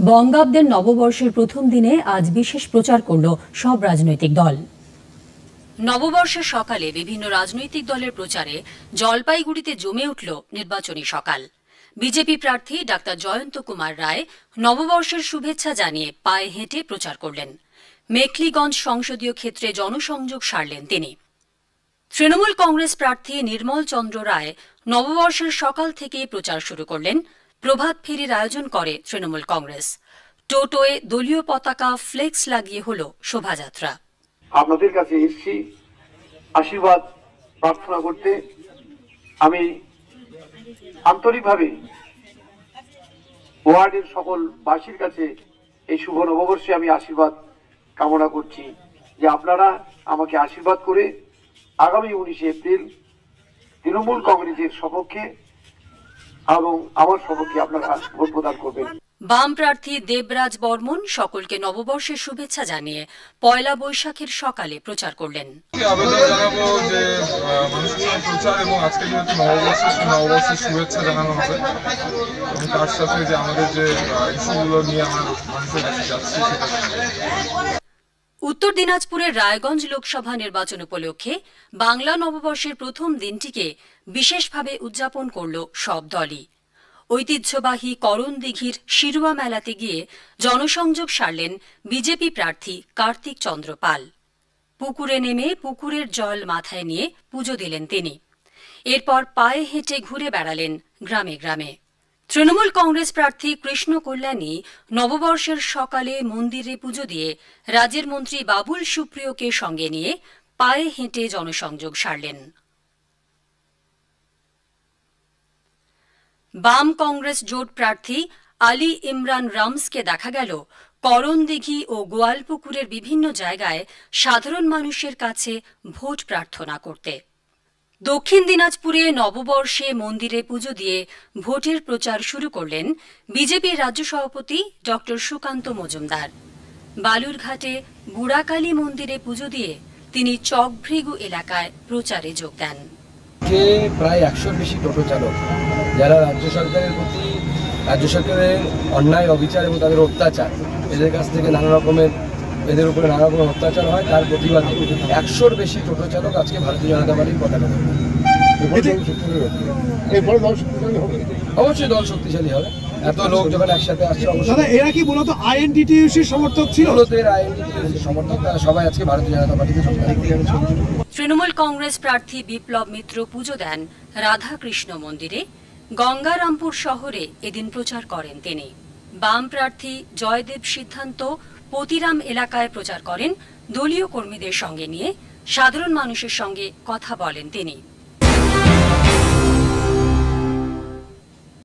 বঙ্গাব্দের নববর্ষের প্রথম দিনে আজ বিশেষ প্রচার করল সব রাজনৈতিক দল। নববর্ষের সকালে বিভিন্ন রাজনৈতিক দলের প্রচারে জলপাইগুড়িতে জমে উঠল নির্বাচনী সকাল। বিজেপি প্রার্থী ডাক্তার জয়ন্ত কুমার রায় নববর্ষের শুভেচ্ছা জানিয়ে পায়ে হেঁটে প্রচার করলেন। মেখলিগঞ্জ সংসদীয় ক্ষেত্রে জনসংযোগ সারলেন তিনি। তৃণমূল কংগ্রেস প্রার্থী নির্মল চন্দ্র রায় নববর্ষের সকাল থেকেই প্রচার শুরু করলেন। প্রভাত ফেরির আয়োজন করে তৃণমূল কংগ্রেস। টোটোয় দলীয় পতাকা ফ্লেক্স লাগিয়ে হল শোভাযাত্রা। আপনাদের কাছে এসেছি আশীর্বাদ প্রার্থনা করতে। আমি আন্তরিকভাবে ওয়ার্ডের সকল বাসীর কাছে এই শুভ নববর্ষে আমি আশীর্বাদ কামনা করছি যে আপনারা আমাকে আশীর্বাদ করে আগামী 19 এপ্রিল তৃণমূল কংগ্রেসের সপক্ষে এবং আমার সপক্ষে আপনারা ভোট প্রদান করবেন। বাম প্রার্থী দেবরাজ বর্মন সকলকে নববর্ষের শুভেচ্ছা জানিয়ে পয়লা বৈশাখের সকালে প্রচার করলেন। আবেদন জানাবো যে মানুষের প্রচার এবং আজকে যেহেতু নববর্ষের শুভেচ্ছা জানানো হবে এবং তার সাথে যে আমাদের যে ইস্যুগুলো নিয়ে আমরা মানুষের কাছে যাচ্ছি। উত্তর দিনাজপুরের রায়গঞ্জ লোকসভা নির্বাচন উপলক্ষে বাংলা নববর্ষের প্রথম দিনটিকে বিশেষভাবে উদযাপন করল সব দলই। ঐতিহ্যবাহী করণদিঘির শিরুয়া মেলাতে গিয়ে জনসংযোগ সারলেন বিজেপি প্রার্থী কার্তিক চন্দ্র পাল। পুকুরে নেমে পুকুরের জল মাথায় নিয়ে পুজো দিলেন তিনি। এরপর পায়ে হেঁটে ঘুরে বেড়ালেন গ্রামে গ্রামে। তৃণমূল কংগ্রেস প্রার্থী কৃষ্ণ কল্যাণী নববর্ষের সকালে মন্দিরে পুজো দিয়ে রাজ্যের মন্ত্রী বাবুল সুপ্রিয়কে সঙ্গে নিয়ে পায়ে হেঁটে জনসংযোগ সারলেন। বাম কংগ্রেস জোট প্রার্থী আলী ইমরান রামসকে দেখা গেল করণদিঘি ও গোয়ালপুকুরের বিভিন্ন জায়গায় সাধারণ মানুষের কাছে ভোট প্রার্থনা করতে। দক্ষিণ দিনাজপুরে নববর্ষে মন্দিরে পুজো দিয়ে ভোটের প্রচার শুরু করলেন বিজেপির রাজ্য সভাপতি ড সুকান্ত মজুমদার। বালুরঘাটে বুড়াকালী মন্দিরে পুজো দিয়ে তিনি চকভৃগু এলাকায় প্রচারে যোগ দেন। প্রায় 100-র বেশি টোটো চালক যারা রাজ্য সরকারের প্রতি রাজ্য সরকারের অন্যায় অবিচার এবং তাদের অত্যাচার এদের কাছ থেকে এদের উপরে নানা রকমের অত্যাচার হয় তার প্রতিবাদে 100-র বেশি টোটো চালক আজকে ভারতীয় জনতা পার্টির পতাকা ধরবে। অবশ্যই দল শক্তিশালী হবে। এত লোক যখন একসাথে আসছে অবশ্যই। এরা কি মূলত আইএনটিটিইউসির সমর্থক ছিল? মূলত এরা আইএনটিটিইউসির সমর্থক, তারা সবাই আজকে ভারতীয় জনতা পার্টিকে তৃণমূল কংগ্রেস প্রার্থী বিপ্লব মিত্র পুজো দেন রাধাকৃষ্ণ মন্দিরে। গঙ্গারামপুর শহরে এদিন প্রচার করেন তিনি। বাম প্রার্থী জয়দেব সিদ্ধান্ত পতিরাম এলাকায় প্রচার করেন। দলীয় কর্মীদের সঙ্গে নিয়ে সাধারণ মানুষের সঙ্গে কথা বলেন তিনি।